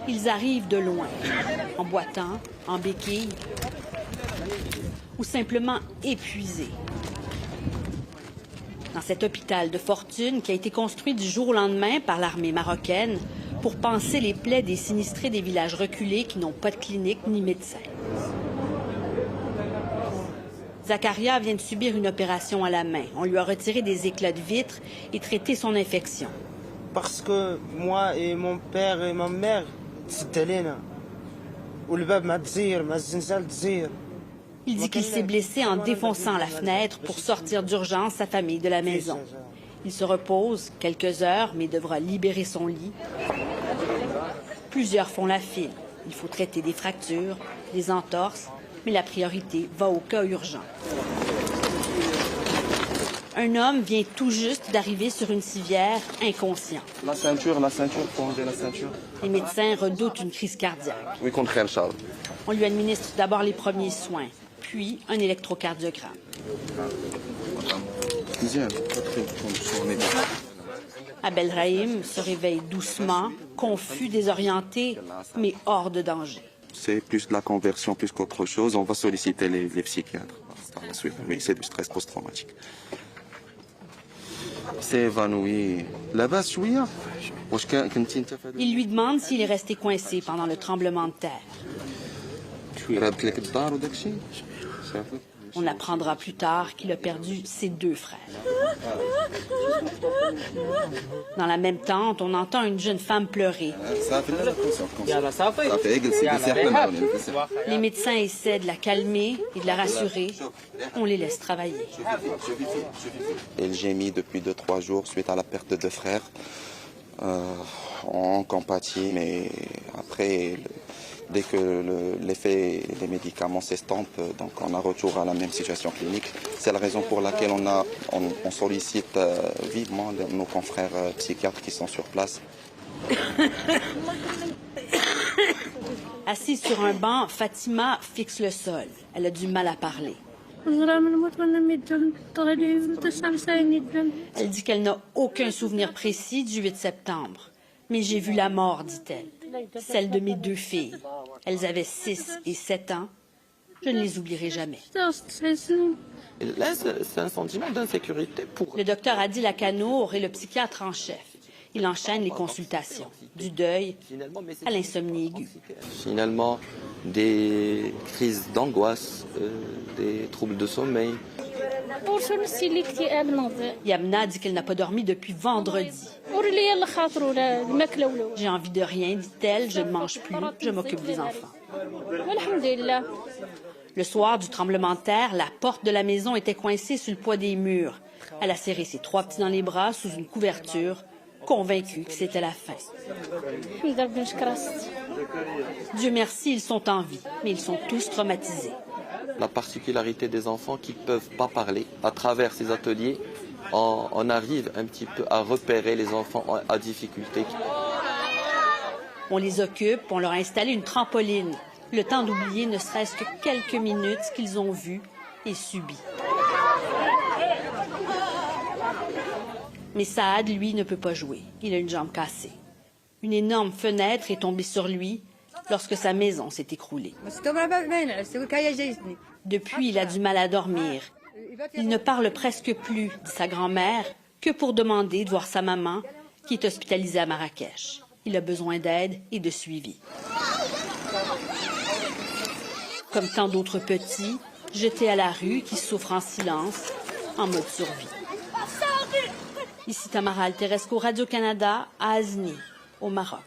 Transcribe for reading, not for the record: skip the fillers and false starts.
Ils arrivent de loin, en boitant, en béquilles ou simplement épuisés. Dans cet hôpital de fortune qui a été construit du jour au lendemain par l'armée marocaine pour panser les plaies des sinistrés des villages reculés qui n'ont pas de clinique ni médecin. Zakaria vient de subir une opération à la main. On lui a retiré des éclats de vitre et traité son infection. Parce que moi et mon père et ma mère, c'était là. Il dit qu'il s'est blessé en défonçant la fenêtre pour sortir d'urgence sa famille de la maison. Il se repose quelques heures, mais devra libérer son lit. Plusieurs font la file. Il faut traiter des fractures, des entorses, mais la priorité va au cas urgent. Un homme vient tout juste d'arriver sur une civière, inconscient. La ceinture, faut enlever la ceinture. Les médecins redoutent une crise cardiaque. Oui, contre Charles. On lui administre d'abord les premiers soins, puis un électrocardiogramme. Abel Rahim se réveille doucement, confus, désorienté, mais hors de danger. C'est plus de la conversion, plus qu'autre chose. On va solliciter les psychiatres. Oui, c'est du stress post-traumatique. C'est évanoui. Là-bas, Il lui demande s'il est resté coincé pendant le tremblement de terre. On apprendra plus tard qu'il a perdu ses 2 frères. Dans la même tente, on entend une jeune femme pleurer. Les médecins essaient de la calmer et de la rassurer. On les laisse travailler. Elle gémit depuis 2-3 jours suite à la perte de 2 frères. On compatit, mais après, dès que l'effet des médicaments s'estompe, donc on a retour à la même situation clinique. C'est la raison pour laquelle on sollicite vivement nos confrères psychiatres qui sont sur place. Assise sur un banc, Fatima fixe le sol. Elle a du mal à parler. Elle dit qu'elle n'a aucun souvenir précis du 8 septembre. Mais j'ai vu la mort, dit-elle. Celle de mes 2 filles. Elles avaient 6 et 7 ans. Je ne les oublierai jamais. Là, c'est un sentiment d'insécurité pour... Le docteur Adil Akanour est le psychiatre en chef. Il enchaîne les consultations, du deuil à l'insomnie aiguë. Finalement, des crises d'angoisse, des troubles de sommeil. Yamna dit qu'elle n'a pas dormi depuis vendredi. J'ai envie de rien, dit-elle. Je ne mange plus, je m'occupe des enfants. Le soir du tremblement de terre, la porte de la maison était coincée sur le poids des murs. Elle a serré ses 3 petits dans les bras sous une couverture, convaincue que c'était la fin. Dieu merci, ils sont en vie, mais ils sont tous traumatisés. La particularité des enfants qui ne peuvent pas parler, à travers ces ateliers, on arrive un petit peu à repérer les enfants à difficulté. On les occupe, on leur a installé une trampoline, le temps d'oublier ne serait-ce que quelques minutes ce qu'ils ont vu et subi. Mais Saad, lui, ne peut pas jouer. Il a une jambe cassée. Une énorme fenêtre est tombée sur lui lorsque sa maison s'est écroulée. Depuis, il a du mal à dormir. Il ne parle presque plus, dit sa grand-mère, que pour demander de voir sa maman, qui est hospitalisée à Marrakech. Il a besoin d'aide et de suivi. Comme tant d'autres petits, jetés à la rue, qui souffrent en silence, en mode survie. Ici Tamara Alteresco, Radio-Canada, à Azni, au Maroc.